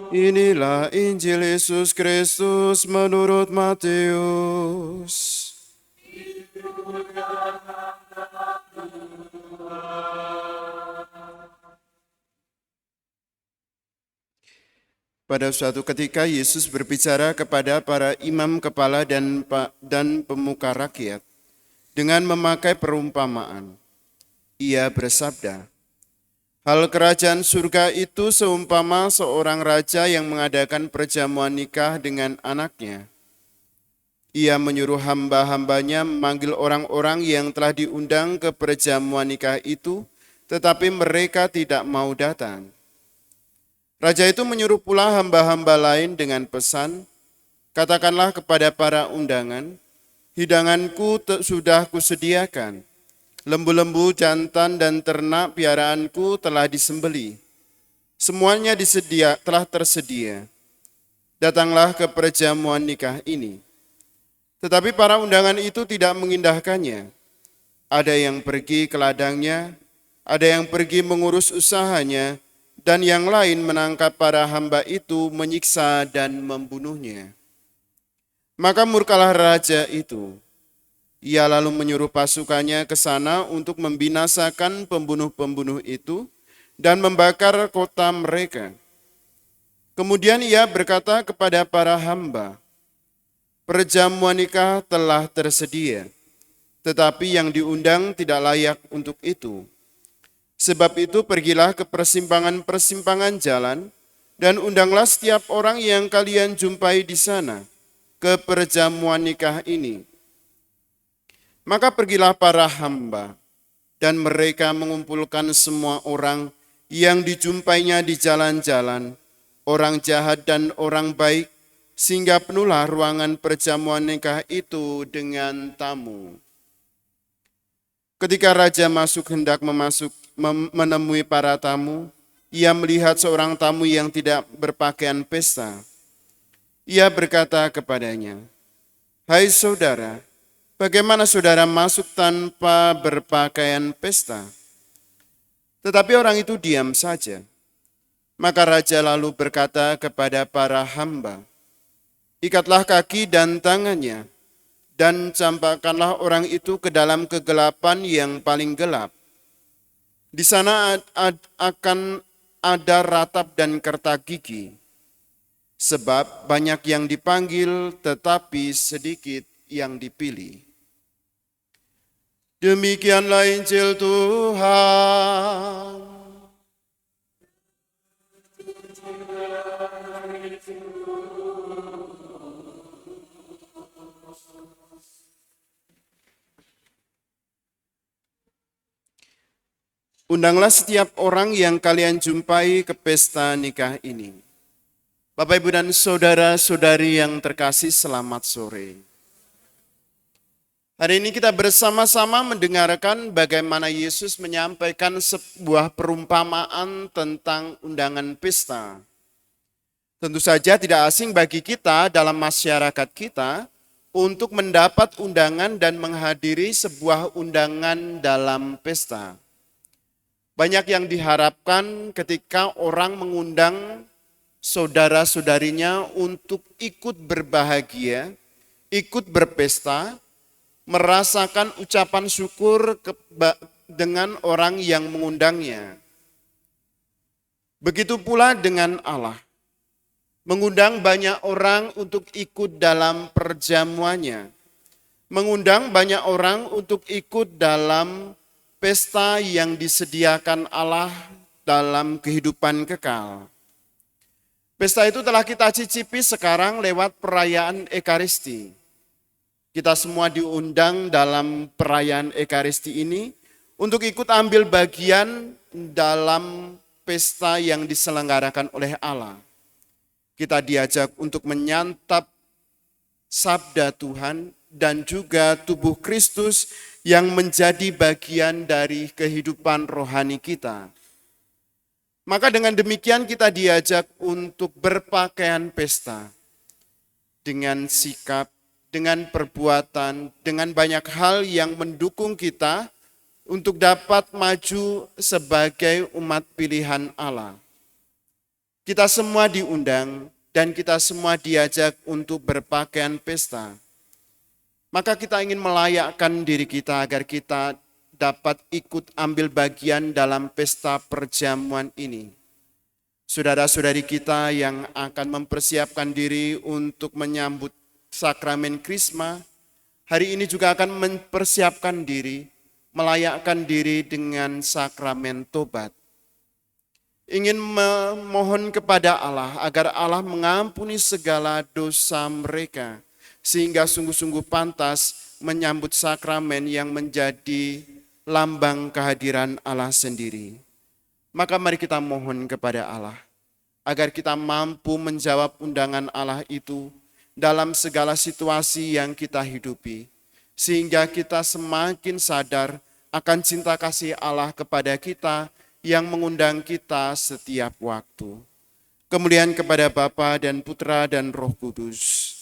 Inilah Injil Yesus Kristus menurut Matius. Pada suatu ketika Yesus berbicara kepada para imam kepala dan pemuka rakyat dengan memakai perumpamaan. Ia bersabda, "Hal kerajaan surga itu seumpama seorang raja yang mengadakan perjamuan nikah dengan anaknya. Ia menyuruh hamba-hambanya memanggil orang-orang yang telah diundang ke perjamuan nikah itu, tetapi mereka tidak mau datang. Raja itu menyuruh pula hamba-hamba lain dengan pesan, 'Katakanlah kepada para undangan, hidanganku sudah kusediakan. Lembu-lembu, jantan, dan ternak piaraanku telah disembeli. Semuanya telah tersedia. Datanglah ke perjamuan nikah ini.' Tetapi para undangan itu tidak mengindahkannya. Ada yang pergi ke ladangnya, ada yang pergi mengurus usahanya, dan yang lain menangkap para hamba itu, menyiksa dan membunuhnya. Maka murkalah raja itu. Ia lalu menyuruh pasukannya ke sana untuk membinasakan pembunuh-pembunuh itu dan membakar kota mereka. Kemudian ia berkata kepada para hamba, 'Perjamuan nikah telah tersedia, tetapi yang diundang tidak layak untuk itu. Sebab itu pergilah ke persimpangan-persimpangan jalan dan undanglah setiap orang yang kalian jumpai di sana ke perjamuan nikah ini.' Maka pergilah para hamba dan mereka mengumpulkan semua orang yang dijumpainya di jalan-jalan, orang jahat dan orang baik, sehingga penuhlah ruangan perjamuan nikah itu dengan tamu. Ketika raja hendak menemui para tamu, ia melihat seorang tamu yang tidak berpakaian pesta. Ia berkata kepadanya, 'Hai saudara, bagaimana saudara masuk tanpa berpakaian pesta?' Tetapi orang itu diam saja. Maka raja lalu berkata kepada para hamba, 'Ikatlah kaki dan tangannya, dan campakkanlah orang itu ke dalam kegelapan yang paling gelap. Di sana akan ada ratap dan kerta gigi, sebab banyak yang dipanggil tetapi sedikit yang dipilih.'" Demikianlah Injil Tuhan. Undanglah setiap orang yang kalian jumpai ke pesta nikah ini. Bapak, Ibu, dan saudara-saudari yang terkasih, selamat sore. Hari ini kita bersama-sama mendengarkan bagaimana Yesus menyampaikan sebuah perumpamaan tentang undangan pesta. Tentu saja tidak asing bagi kita dalam masyarakat kita untuk mendapat undangan dan menghadiri sebuah undangan dalam pesta. Banyak yang diharapkan ketika orang mengundang saudara-saudarinya untuk ikut berbahagia, ikut berpesta, merasakan ucapan syukur dengan orang yang mengundangnya. Begitu pula dengan Allah. Mengundang banyak orang untuk ikut dalam perjamuannya. Mengundang banyak orang untuk ikut dalam pesta yang disediakan Allah dalam kehidupan kekal. Pesta itu telah kita cicipi sekarang lewat perayaan Ekaristi. Kita semua diundang dalam perayaan Ekaristi ini untuk ikut ambil bagian dalam pesta yang diselenggarakan oleh Allah. Kita diajak untuk menyantap sabda Tuhan dan juga tubuh Kristus yang menjadi bagian dari kehidupan rohani kita. Maka dengan demikian kita diajak untuk berpakaian pesta dengan sikap, dengan perbuatan, dengan banyak hal yang mendukung kita untuk dapat maju sebagai umat pilihan Allah. Kita semua diundang dan kita semua diajak untuk berpakaian pesta. Maka kita ingin melayakkan diri kita agar kita dapat ikut ambil bagian dalam pesta perjamuan ini. Saudara-saudari kita yang akan mempersiapkan diri untuk menyambut sakramen Krisma, hari ini juga akan mempersiapkan diri, melayakkan diri dengan sakramen tobat. Ingin memohon kepada Allah agar Allah mengampuni segala dosa mereka, sehingga sungguh-sungguh pantas menyambut sakramen yang menjadi lambang kehadiran Allah sendiri. Maka mari kita mohon kepada Allah, agar kita mampu menjawab undangan Allah itu dalam segala situasi yang kita hidupi, sehingga kita semakin sadar akan cinta kasih Allah kepada kita yang mengundang kita setiap waktu. Kemuliaan kepada Bapa dan Putra dan Roh Kudus,